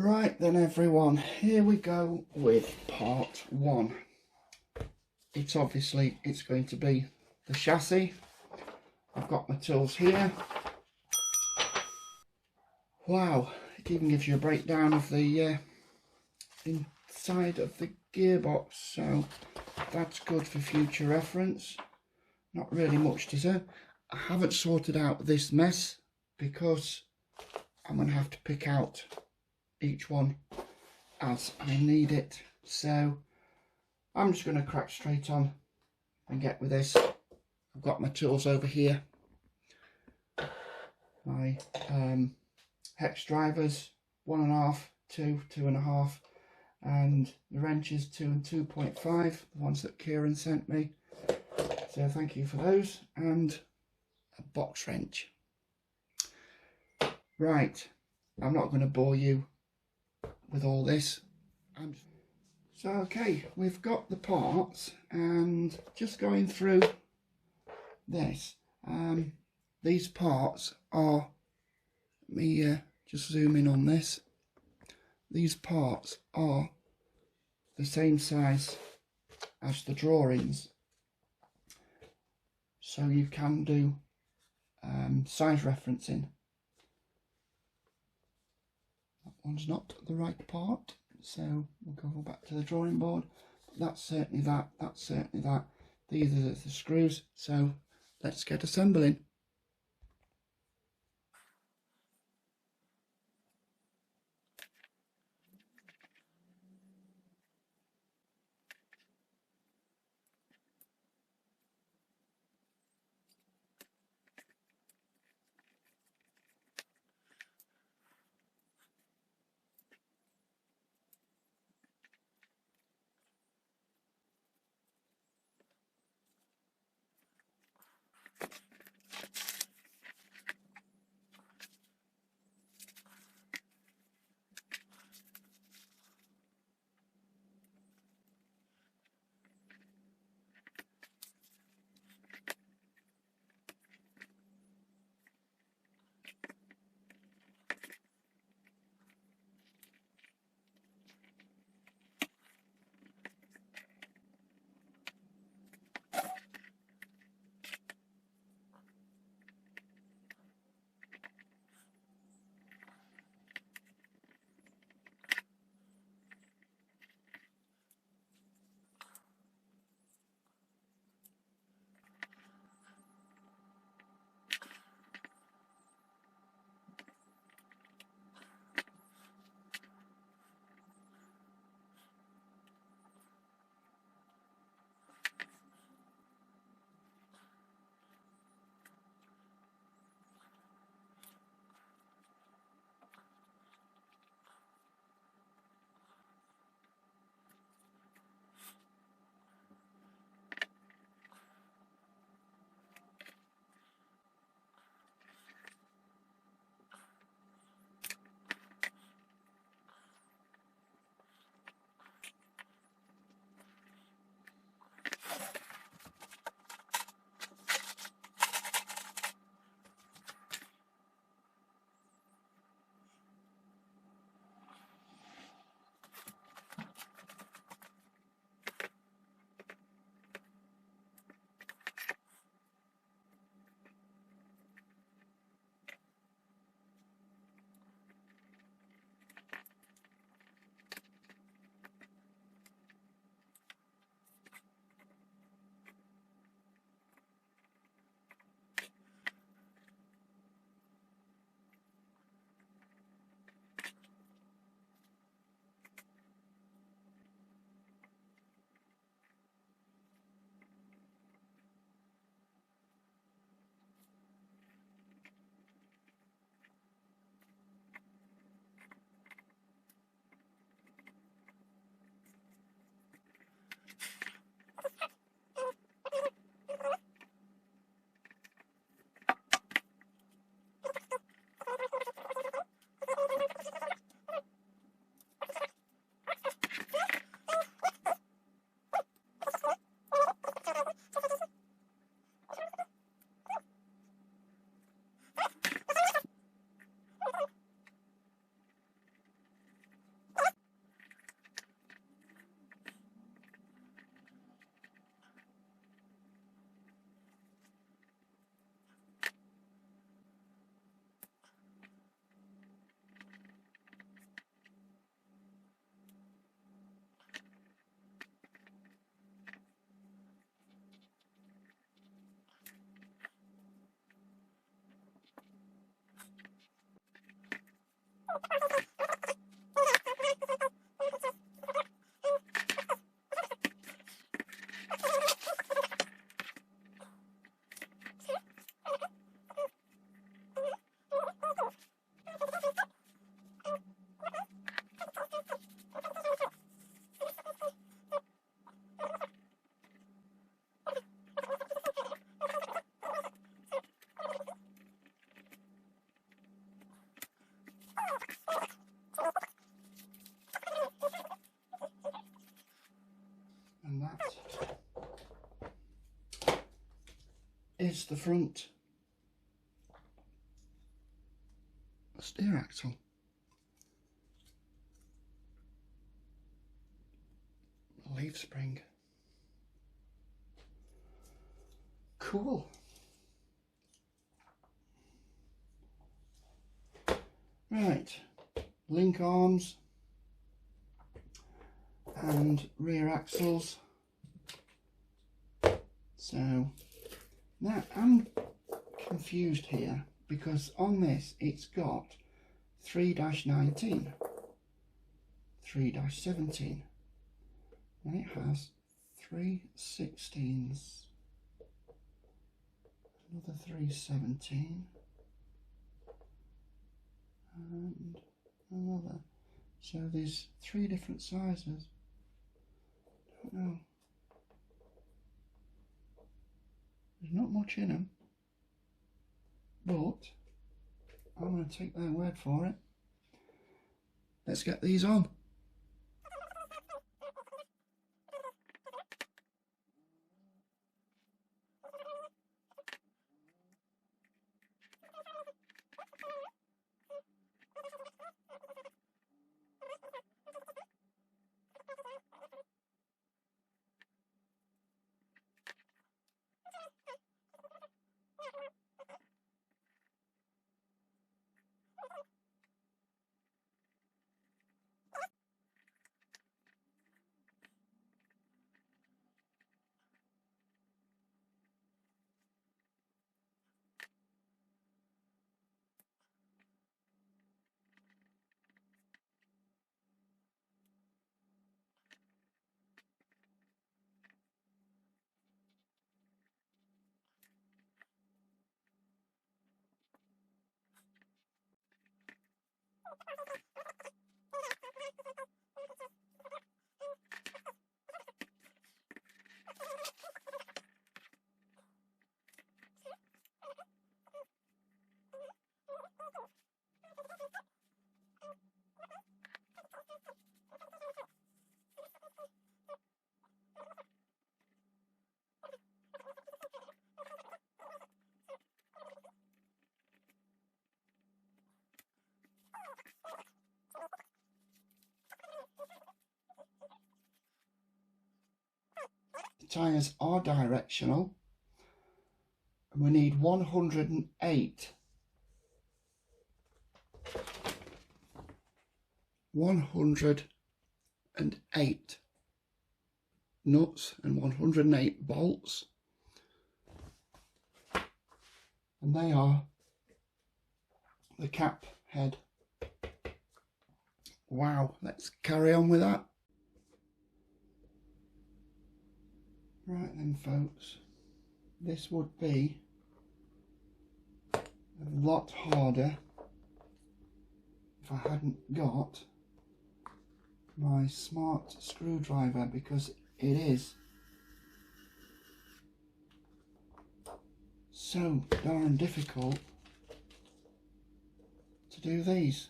Right then everyone, here we go with part one. It's going to be the chassis. I've got my tools here. Wow, it even gives you a breakdown of the inside of the gearbox, so that's good for future reference. Not really much to say. I haven't sorted out this mess because I'm going to have to pick out each one as I need it, so I'm just going to crack straight on and get with this. I've got my tools over here, my hex drivers 1.5, 2, 2.5, and the wrenches 2 and 2.5, the ones that Kieran sent me, so thank you for those, and a box wrench. Right, I'm not going to bore you with all this. So okay, we've got the parts, and just going through this, these parts are, let me just zoom in on this, these parts are the same size as the drawings, so you can do size referencing. That one's not the right part, so we'll go back to the drawing board. That's certainly that, that's certainly that. These are the screws, so let's get assembling. And that is the front steer axle. Leaf spring. Cool. Right, link arms and rear axles. So now I'm confused here because on this it's got 3-19, 3-17, and it has 3/16s, another 3/17, and another. So there's 3 different sizes. Don't know. There's not much in them, but I'm going to take their word for it. Let's get these on. Tyres are directional, and we need 108 nuts and 108 bolts, and they are the cap head. Wow, let's carry on with that. Right then folks, this would be a lot harder if I hadn't got my smart screwdriver, because it is so darn difficult to do these.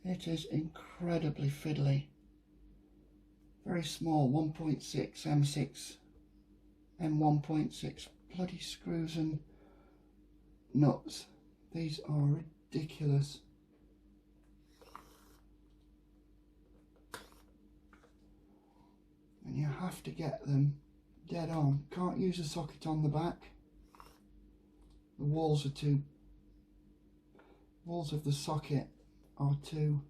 It is incredibly fiddly. Very small 1.6 M6 and 1.6 bloody screws and nuts. These are ridiculous. And you have to get them dead on. Can't use a socket on the back. The walls of the socket are too.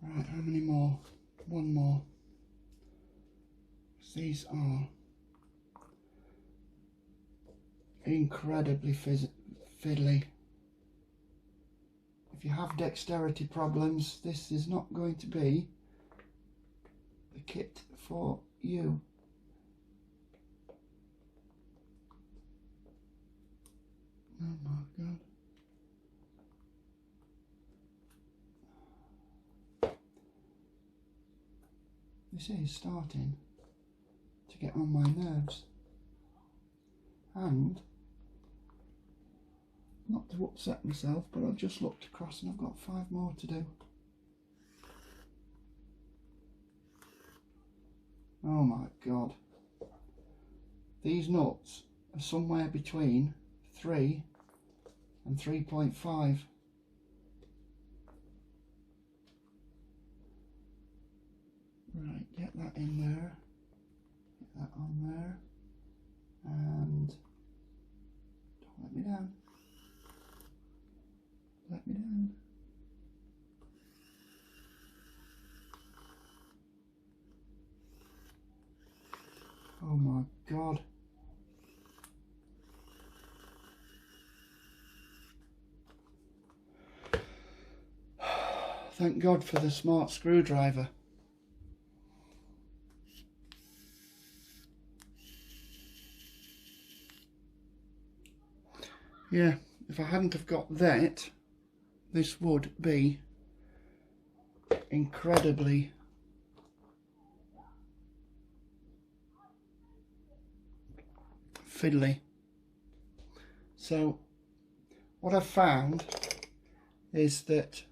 Right, how many more? One more. These are incredibly fiddly. If you have dexterity problems, this is not going to be the kit for you. Oh my God. This is starting to get on my nerves. And, not to upset myself, but I've just looked across and I've got 5 more to do. Oh my God. These nuts are somewhere between 3 and 3.5. Right, get that in there, get that on there, and don't let me down, let me down. Oh my God. Thank God for the smart screwdriver. Yeah, if I hadn't have got that, this would be incredibly fiddly. So what I've found is that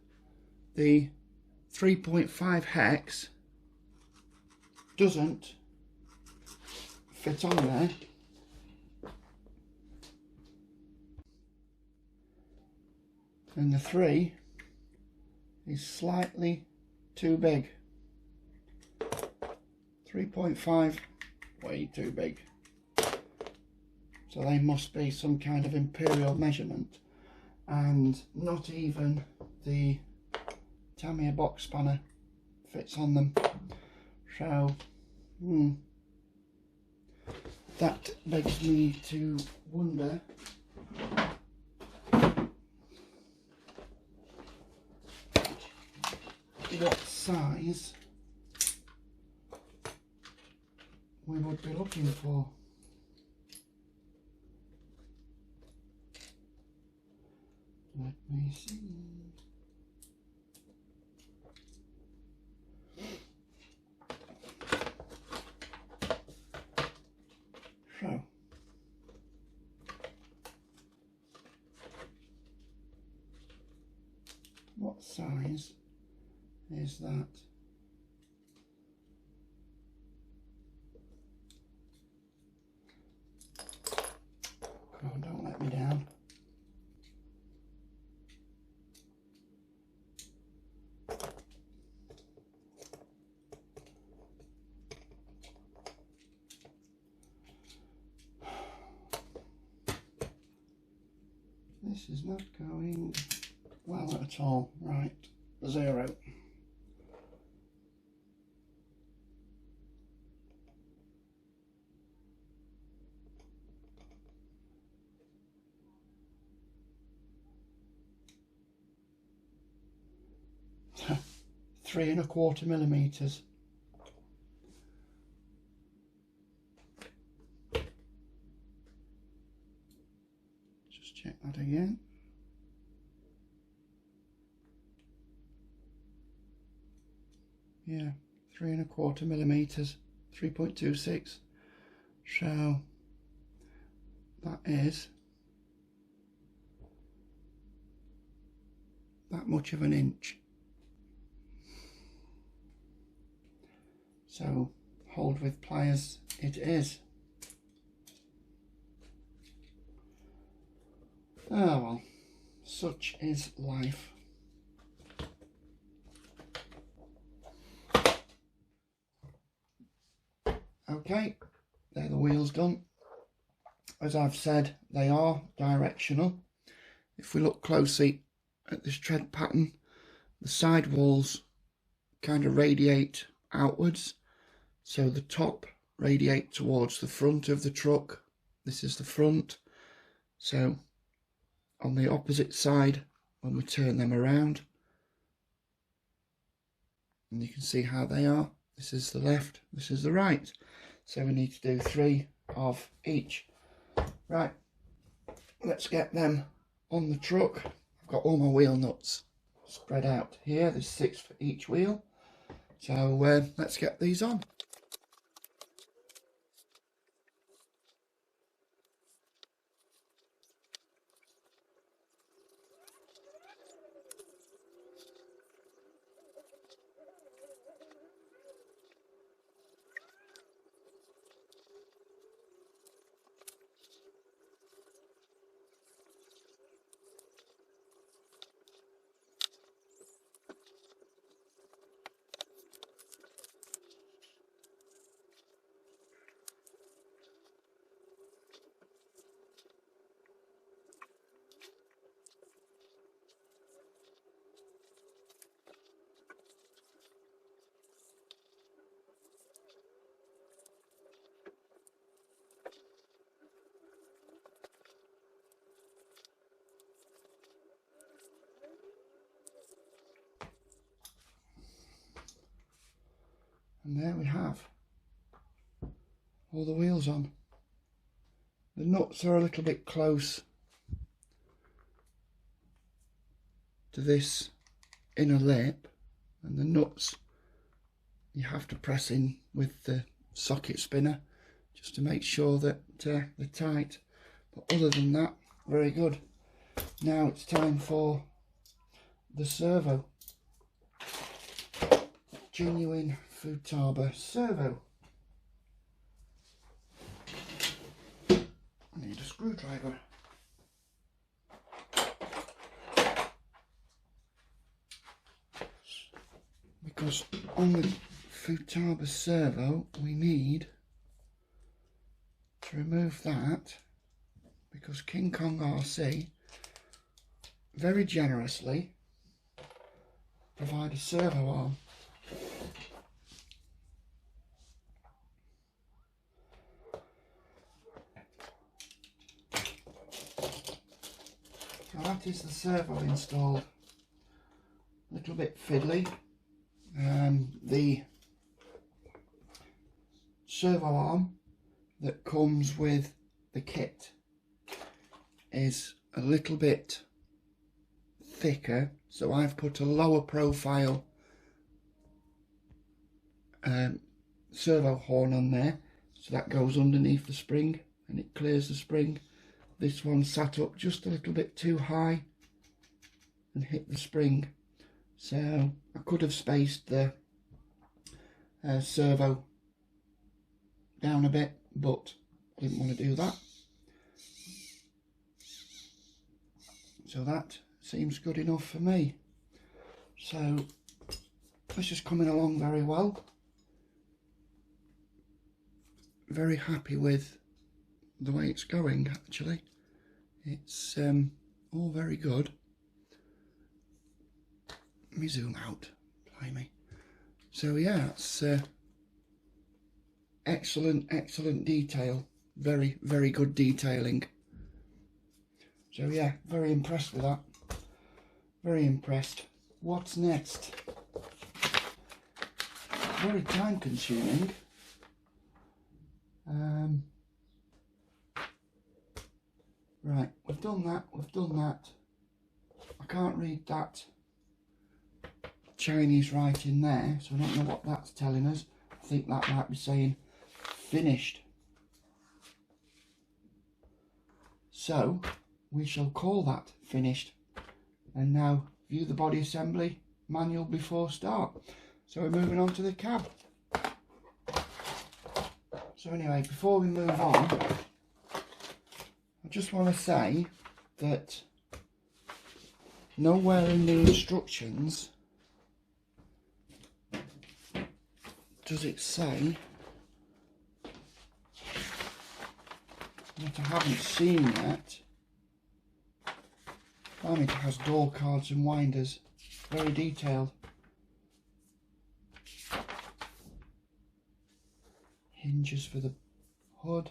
the 3.5 hex doesn't fit on there. And the 3 is slightly too big. 3.5 way too big. So they must be some kind of imperial measurement, and not even the Tamiya box spanner fits on them. So that begs me to wonder what size we would be looking for. Let me see. So, what size is that? Come on, don't let me down. This is not going well at all. Right, 0. Three and a quarter millimeters. Just check that again. Yeah, 3 and a quarter millimeters, 3.26. So that is that much of an inch. So hold with pliers it is. Oh well, such is life. Okay, there the wheels done. As I've said, they are directional. If we look closely at this tread pattern, the side walls kind of radiate outwards. So the top radiate towards the front of the truck. This is the front, So on the opposite side, when we turn them around, and you can see how they are. This is the left, this is the right. So we need to do 3 of each. Right, let's get them on the truck. I've got all my wheel nuts spread out here. There's 6 for each wheel. So let's get these on. And there we have all the wheels on. The nuts are a little bit close to this inner lip, and the nuts you have to press in with the socket spinner just to make sure that they're tight. But other than that, very good. Now it's time for the servo. Genuine Futaba servo. I need a screwdriver. Because on the Futaba servo we need to remove that, because King Kong RC very generously provide a servo arm. So that is the servo installed. A little bit fiddly. The servo arm that comes with the kit is a little bit thicker, so I've put a lower profile servo horn on there, so that goes underneath the spring and it clears the spring. This one sat up just a little bit too high and hit the spring, so I could have spaced the servo down a bit, but I didn't want to do that. So that seems good enough for me. So this is coming along very well. Very happy with the way it's going, actually. It's all very good. Let me zoom out, blimey. So yeah, it's excellent detail. Very good detailing. So yeah, very impressed with that. Very impressed. What's next? Very time consuming. Right, we've done that. I can't read that Chinese writing there, so I don't know what that's telling us. I think that might be saying finished. So we shall call that finished, and now view the body assembly manual before start. So we're moving on to the cab. So anyway, before we move on, I just want to say that nowhere in the instructions does it say that I haven't seen yet. It has door cards and winders, very detailed. Hinges for the hood.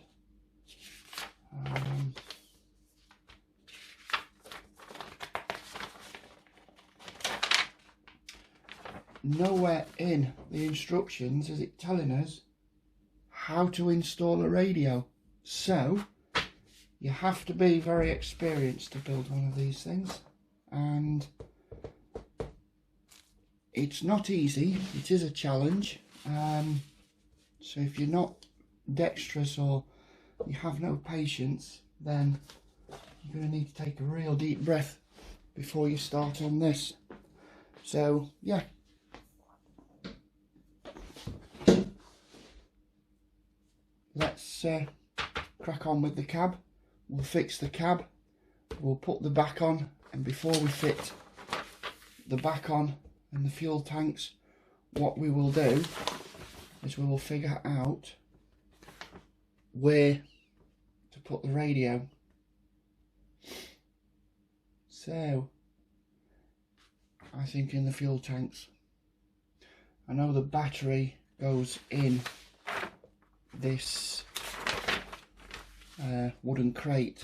nowhere in the instructions is it telling us how to install a radio. So you have to be very experienced to build one of these things, and it's not easy. It is a challenge. So if you're not dexterous or you have no patience, then you're going to need to take a real deep breath before you start on this. So yeah, let's crack on with the cab. We'll fix the cab, we'll put the back on, and before we fit the back on and the fuel tanks, what we will do is we will figure out where to put the radio. So I think in the fuel tanks. I know the battery goes in this wooden crate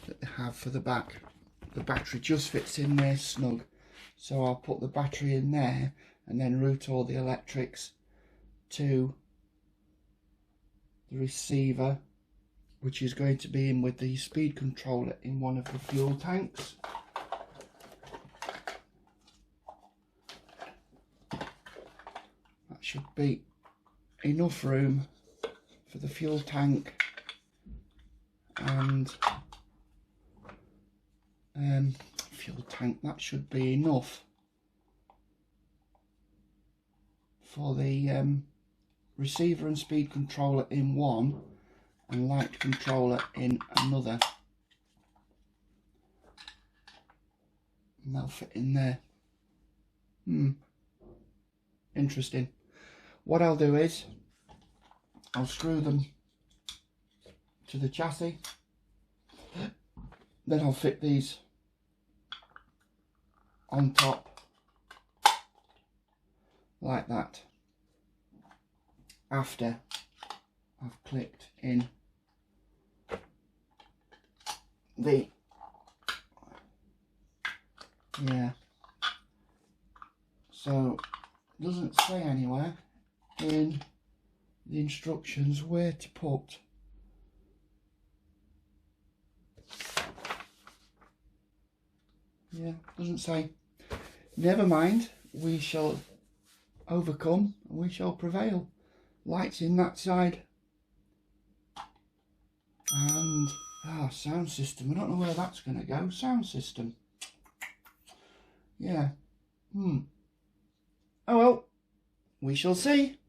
that they have for the back. The battery just fits in there snug, so I'll put the battery in there and then route all the electrics to the receiver, which is going to be in with the speed controller in one of the fuel tanks. That should be enough room for the fuel tank and fuel tank. That should be enough for the receiver and speed controller in one and light controller in another, and they'll fit in there. Interesting. What I'll do is I'll screw them to the chassis, then I'll fit these on top like that after I've clicked in the so it doesn't say anywhere in the instructions where to put doesn't say. Never mind, we shall overcome and we shall prevail. Lights in that side, and sound system. I don't know where that's going to go. Sound system. Yeah. Oh well, we shall see.